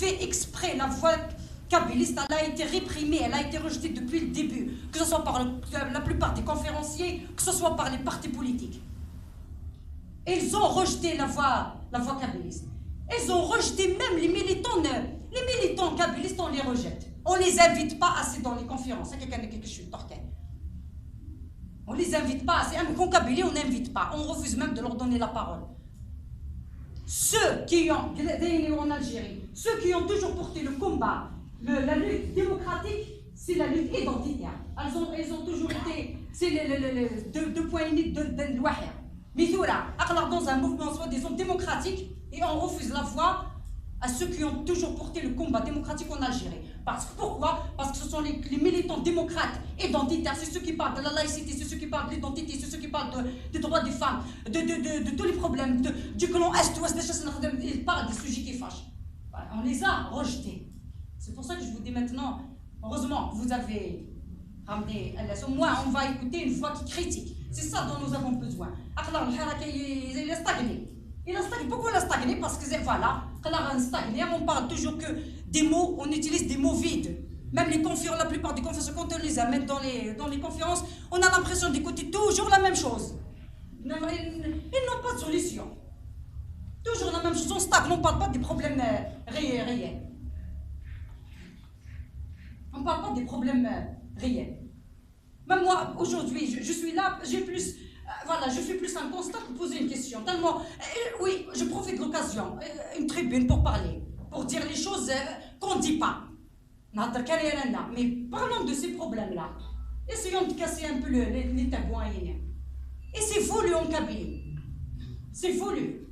fait exprès. La voix kabyliste, elle a été réprimée, elle a été rejetée depuis le début, que ce soit par la plupart des conférenciers, que ce soit par les partis politiques. Ils ont rejeté la voix kabyliste. Ils ont rejeté même les militants kabylistes, on les rejette. On ne les invite pas assez dans les conférences. On ne les invite pas assez. En Kabylie, on n'invite pas. On refuse même de leur donner la parole. Ceux qui ont, en Algérie, ceux qui ont toujours porté le combat, la lutte démocratique, c'est la lutte identitaire. Elles ont toujours été, c'est deux points uniques de l'Ouahir. Mais voilà, dans un mouvement soi-disant démocratique, et on refuse la voix à ceux qui ont toujours porté le combat démocratique en Algérie. Pourquoi? Parce que ce sont les militants démocrates identitaires, c'est ceux qui parlent de la laïcité, c'est ceux qui parlent de l'identité, c'est ceux qui parlent des droits des femmes, de tous les problèmes, du clan Est-Ouest, ils parlent des sujets qui fâchent. On les a rejetés. C'est pour ça que je vous dis maintenant, heureusement, vous avez ramené, au moins on va écouter une voix qui critique. C'est ça dont nous avons besoin. Il a stagné. Pourquoi il a stagné? Parce que voilà, on parle toujours que des mots, on utilise des mots vides. Même les conférences, la plupart des conférences, quand on les amène dans les conférences, on a l'impression d'écouter toujours la même chose. Ils n'ont pas de solution. Toujours la même chose, on stagne, on ne parle pas des problèmes réels. On ne parle pas des problèmes réels. Même moi, aujourd'hui, je suis là, je fais plus un constat que poser une question. Tellement, oui, je profite de l'occasion, une tribune pour parler, pour dire les choses qu'on ne dit pas. Mais parlons de ces problèmes-là. Essayons de casser un peu les tabous. Et c'est voulu en Kabylie. C'est voulu.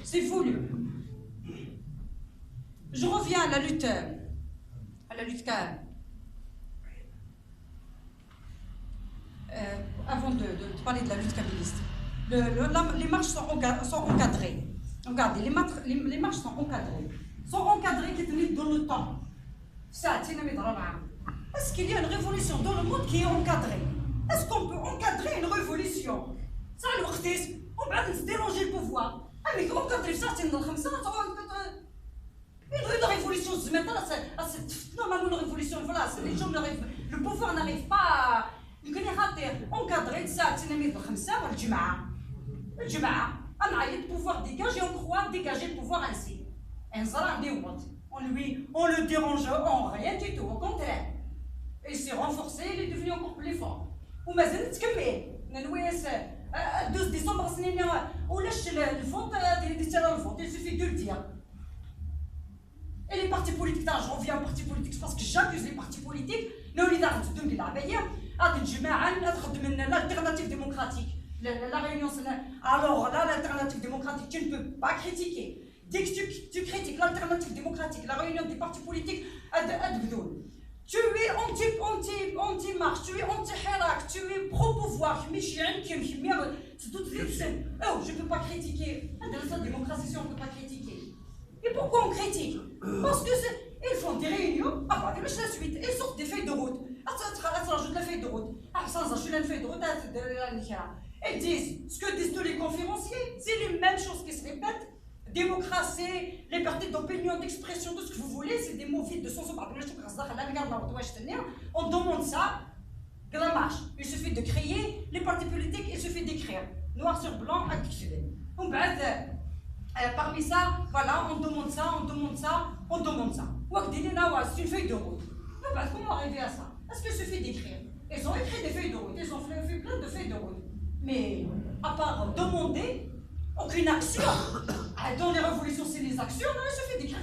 C'est voulu. Je reviens à la lutte avant de parler de la lutte kabyliste. Les marches sont encadrées. Regardez, les marches sont encadrées. Sont encadrées qui tenaient dans le temps. Est-ce qu'il y a une révolution dans le monde qui est encadrée? Est-ce qu'on peut encadrer une révolution? Ça, on va se déranger le pouvoir. Mais encadrer ça, c'est une révolution, normalement une révolution, voilà, les gens le pouvoir n'arrive pas à encadrer ça, le pouvoir dégage et on croit dégager le pouvoir ainsi. On le dérange en rien du tout, au contraire. Il s'est renforcé, il est devenu encore plus fort. ومازال تكمل. 12 décembre, ولاش الفوت il suffit de le dire. Et les partis politiques, je reviens aux partis politiques parce que j'accuse les partis politiques. L'alternative démocratique. La réunion, alors là, l'alternative démocratique, tu ne peux pas critiquer. Dès que tu critiques l'alternative démocratique, la réunion des partis politiques, tu es anti-marche, tu es anti-hirak, tu es pro-pouvoir. Je ne peux pas critiquer. La démocratie, on ne peut pas critiquer. Et pourquoi on critique? Parce qu'ils font des réunions, après la suite, ils sortent des feuilles de route. Rajoute la feuille de route. Ils disent ce que disent tous les conférenciers, c'est les mêmes choses qui se répètent. Démocratie, liberté d'opinion, d'expression, tout ce que vous voulez, c'est des mots vides de sens. On demande ça, que la marche. Il suffit de crier, les partis politiques, il suffit d'écrire. Noir sur blanc, activé. Parmi ça, voilà, on demande ça. C'est une feuille de route. Comment arriver à ça? Est-ce qu'il suffit d'écrire? Ils ont écrit des feuilles de route, ils ont fait plein de feuilles de route. Mais à part demander, aucune action. Dans les révolutions, c'est les actions, il suffit d'écrire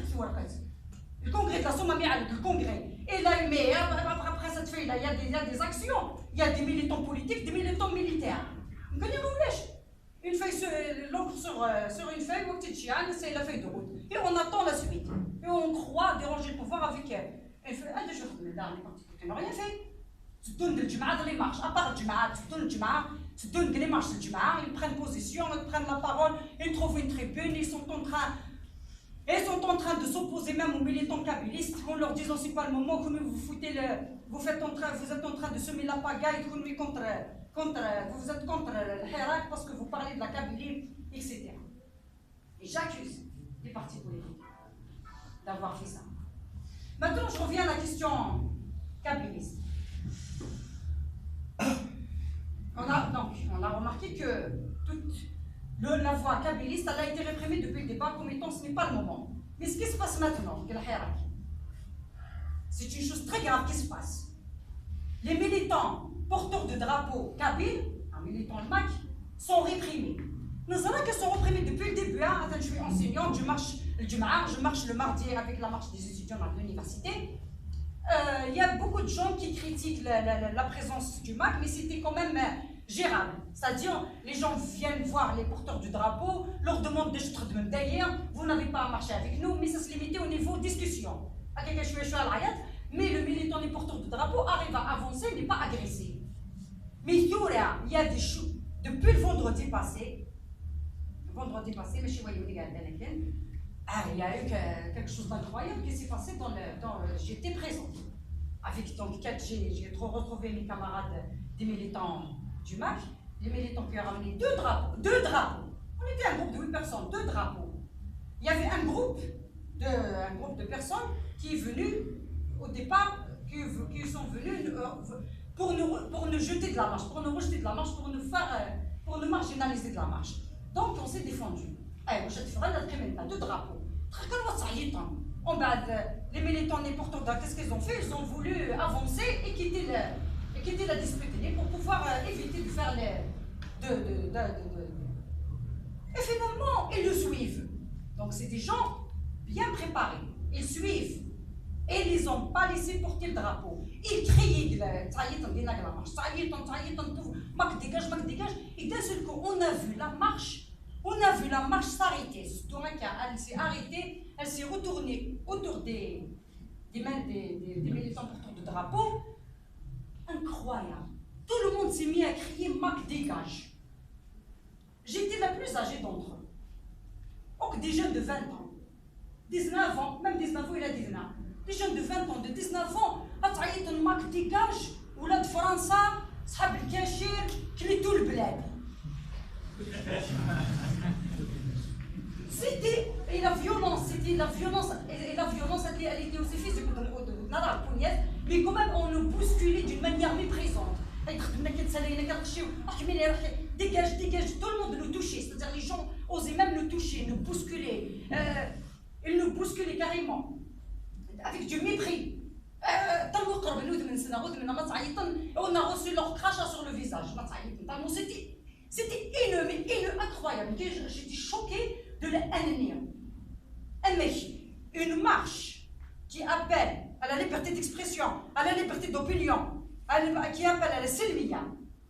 le congrès de la Somalie avec le congrès. Et là, mais après cette feuille-là, il y a des actions. Il y a des militants politiques, des militants militaires. Une feuille, l'encre sur une feuille, c'est la feuille de route. Et on attend la suite. Et on croit déranger le pouvoir avec elle. Elle fait un des jours, les partis n'ont rien fait. Tu donnes le Jum'a dans les marches. À part le Jum'a, tu donnes les marches du Jum'a, ils prennent position, ils prennent la parole, ils trouvent une tribune, ils sont en train de s'opposer même aux militants kabylistes en leur disant c'est pas le moment que vous êtes en train de semer la pagaille vous êtes contre le Hirak parce que vous parlez de la Kabylie, etc. Et j'accuse les partis politiques. d'avoir fait ça. Maintenant, je reviens à la question kabiliste. On a remarqué que la voix kabiliste a été réprimée depuis le départ comme étant ce n'est pas le moment. Mais ce qui se passe maintenant, c'est une chose très grave qui se passe. Les militants porteurs de drapeaux kabyles, un militant le MAC, sont réprimés. Nous savons qu'ils sont réprimés depuis le début. Je suis enseignante, je marche le mardi avec la marche des étudiants à l'université. Il y a beaucoup de gens qui critiquent la présence du MAC, mais c'était quand même gérable. C'est-à-dire, les gens viennent voir les porteurs du drapeau, leur demandent de jeter d'ailleurs, vous n'avez pas à marcher avec nous, mais ça se limitait au niveau discussion. Mais le militant des porteurs de drapeau arrive à avancer, n'est pas agressé. Mais il y a des choses. Depuis le vendredi passé, mais chez il y a eu quelque chose d'incroyable qui s'est passé j'étais présente. J'ai retrouvé mes camarades des militants du MAC, les militants qui ont ramené deux drapeaux. On était un groupe de 8 personnes, 2 drapeaux. Il y avait un groupe de personnes qui est venu au départ, qui sont venus pour nous jeter de la marche, pour nous rejeter de la marche, pour nous marginaliser de la marche. Donc on s'est défendu. Deux drapeaux. Les militants n'importe qu'est-ce qu'ils ont fait? Ils ont voulu avancer et quitter la dispute pour pouvoir éviter de faire Et finalement, ils le suivent. Donc c'est des gens bien préparés. Ils suivent. Et ils les ont pas laissé porter le drapeau. Ils criaient dégage. Et d'un seul coup, on a vu la marche s'arrêter. Elle s'est arrêtée, elle s'est retournée autour des militants porteurs de drapeau. Incroyable. Tout le monde s'est mis à crier Mac dégage. J'étais la plus âgée d'entre eux. Donc des jeunes de 20 ans, 19 ans, même 19 ans, il a 19 ans. Des jeunes de 20 ans, de 19 ans, تعيط الماك ديكاج ولاد فرنسا صحاب الكاشير كليتو البلاد. Et la violence, elle était aussi physique, mais quand même on nous bousculait d'une manière méprisante. Dégage, tout le monde nous touchait, c'est-à-dire les gens osaient même nous toucher, nous bousculer. Ils nous bousculaient carrément, avec du mépris. On a reçu leur crachat sur le visage. C'était haineux, incroyable. J'étais choquée de l'ennemi. Une marche qui appelle à la liberté d'expression, à la liberté d'opinion, qui appelle à la selmia,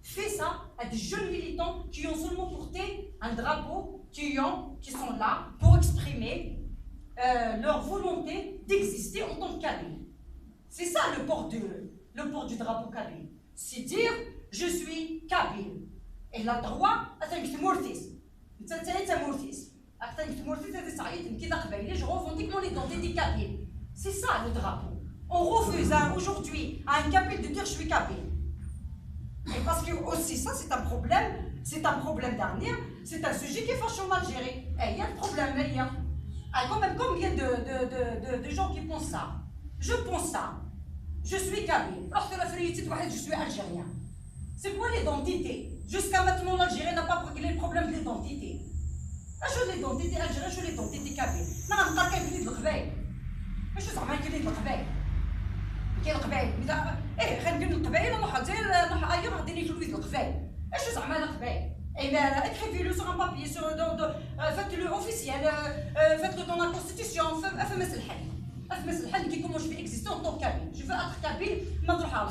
fait ça à des jeunes militants qui ont seulement porté un drapeau, qui sont là pour exprimer leur volonté d'exister en tant que kabyle. C'est ça le port du drapeau kabyle. C'est dire je suis kabyle. Et la droit à être mortis. Je revendique mon identité kabyle. C'est ça le drapeau. On refuse aujourd'hui à un kabyle de dire je suis kabyle. Et parce que aussi ça c'est un problème dernier, c'est un sujet qui est fâcheux en Algérie. Et il y a un problème, il y a quand même combien de gens qui pensent ça. Je pense ça. Je suis kabyle. Lorsque la férité je suis algérien. C'est quoi l'identité? Jusqu'à maintenant, l'Algérie n'a pas réglé le problème de l'identité. Je l'identité algérienne, je l'identité kabyle. Non, on n'a pas qu'à venir de l'Qbaïl. Mais je sais pas qu'il est de l'Qbaïl. كاين القبائل غندير القبائل نروح ايور غادي نكتبوا في القبائل اش زعما القبائل écrivez-le sur un papier faites-le officiel faites-le dans la constitution افهمس الحل كي كومون جو في اكزيستي en tant que kabyle je veux être kabyle ما نروح على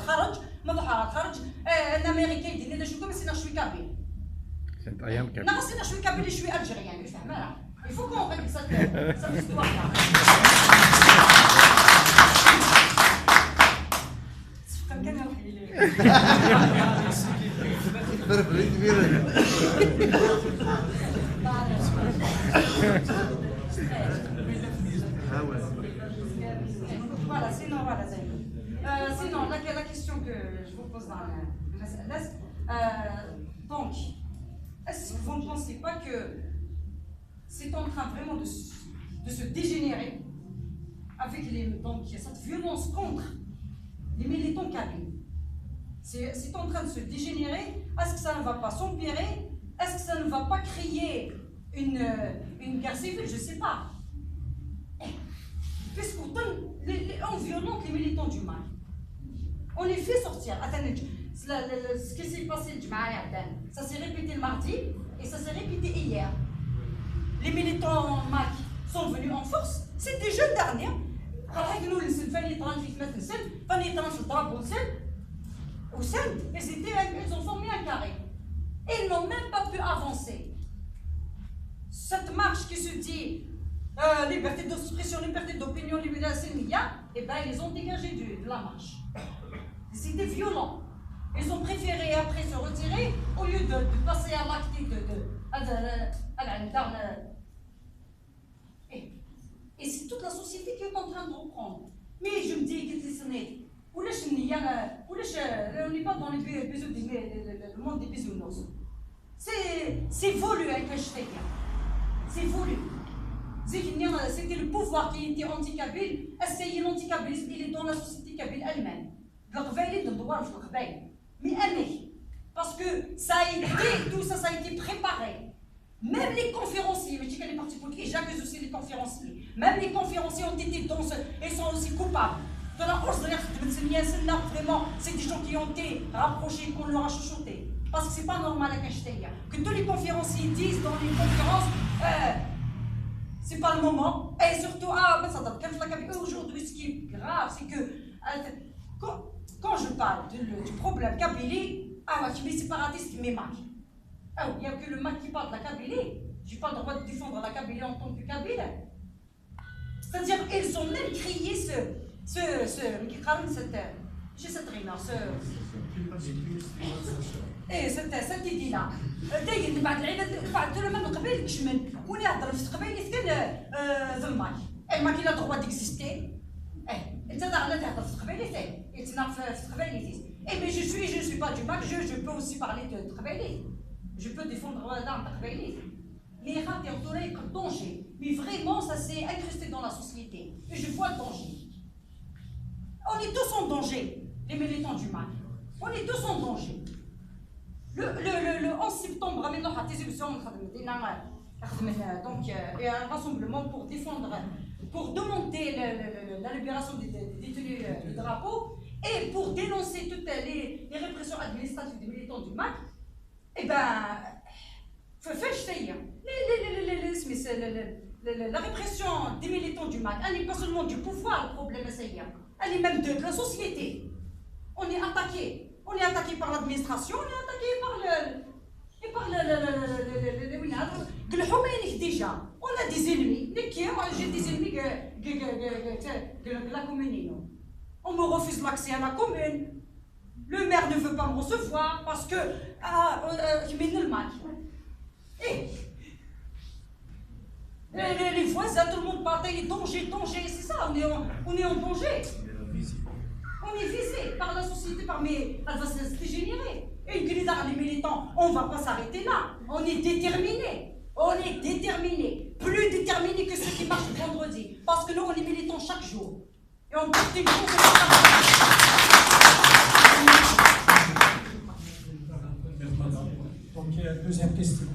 الخارج un américain يدير لي شو كما سينا شوي kabyle c'est ايام kabyle non سينا شوي kabyle شوي algérien فهمها il faut qu'on règle cette histoire là sinon, la question que je vous pose dans donc, est-ce que vous ne pensez pas que c'est en train vraiment de se dégénérer avec donc, cette violence contre les militants kabyles. C'est en train de se dégénérer. Est-ce que ça ne va pas s'empirer? Est-ce que ça ne va pas créer une guerre civile? Je ne sais pas. Puisqu'on violente les militants du mal. On les fait sortir. Attendez, ce qui s'est passé le Jma'a, ça s'est répété le mardi et ça s'est répété hier. Les militants MAC sont venus en force. C'est des jeunes derniers. Ils ont formé un carré. Ils n'ont même pas pu avancer. Cette marche qui se dit liberté d'expression, liberté d'opinion, liberté syndicale, eh bien, ils ont dégagé de la marche. C'était violent. Ils ont préféré après se retirer au lieu de passer à l'acte et c'est toute la société qui est en train de reprendre. Mais je me dis que on n'est pas dans le monde des bisounours. C'est voulu avec un chrétien. C'est voulu. C'était le pouvoir qui était anti-kabyle. L'anti-kabylisme, il est dans la société kabyle elle-même. Mais parce que ça a été, tout ça, ça a été préparé. Même les conférenciers, mais je dis que les partis politiques, et j'accuse aussi les conférenciers, même les conférenciers ont été dans ce, et sont aussi coupables. Vraiment, c'est des gens qui ont été rapprochés, qu'on leur a chuchoté. Parce que c'est pas normal à Kachteya. Que tous les conférenciers disent dans les conférences, c'est pas le moment. Et surtout, aujourd'hui, ce qui est grave, c'est que quand je parle du problème Kabylie, tu mets séparatiste qui m'émaque. Il n'y a que le MAC qui parle de la Kabylie. Je n'ai pas le droit de défendre la Kabylie en tant que Kabyle. C'est-à-dire, ils ont même crié cette rumeur, cette idée-là. بعد من قبل كشمل ولي يهضر في قبيلي كان ظلماك الماك il a droit d'exister. انت داغنا تهضر في قبيلي يتناق في قبيلي. Mais je ne suis pas du MAC, je peux aussi parler de قبيلي. Je peux défendre l'arme قبيلي. Mais il y a un danger. Mais vraiment, ça s'est incrusté dans la société. Et je vois le danger. On est tous en danger, les militants du MAC. On est tous en danger. Le 11 septembre, donc, il y a un rassemblement pour défendre, pour demander la libération des détenus du drapeau et pour dénoncer toutes les répressions administratives des militants du MAC. Eh bien, la répression des militants du MAC, elle n'est pas seulement du pouvoir, le problème, elle est même de la société. On est attaqué. On est attaqué par l'administration, on est attaqué par le déjà. On a des ennemis. J'ai des ennemis de la commune. On me refuse l'accès à la commune. Le maire ne veut pas me recevoir parce que je mets le MAC. Et les voisins, tout le monde parle, danger, c'est ça, on est en danger. On est visé par la société, mais elle va se dégénérer. Et les militants, on ne va pas s'arrêter là. On est déterminés. Plus déterminés que ceux qui marchent le vendredi. Parce que nous, on est militants chaque jour. Et on porte une chose. Donc, deuxième question.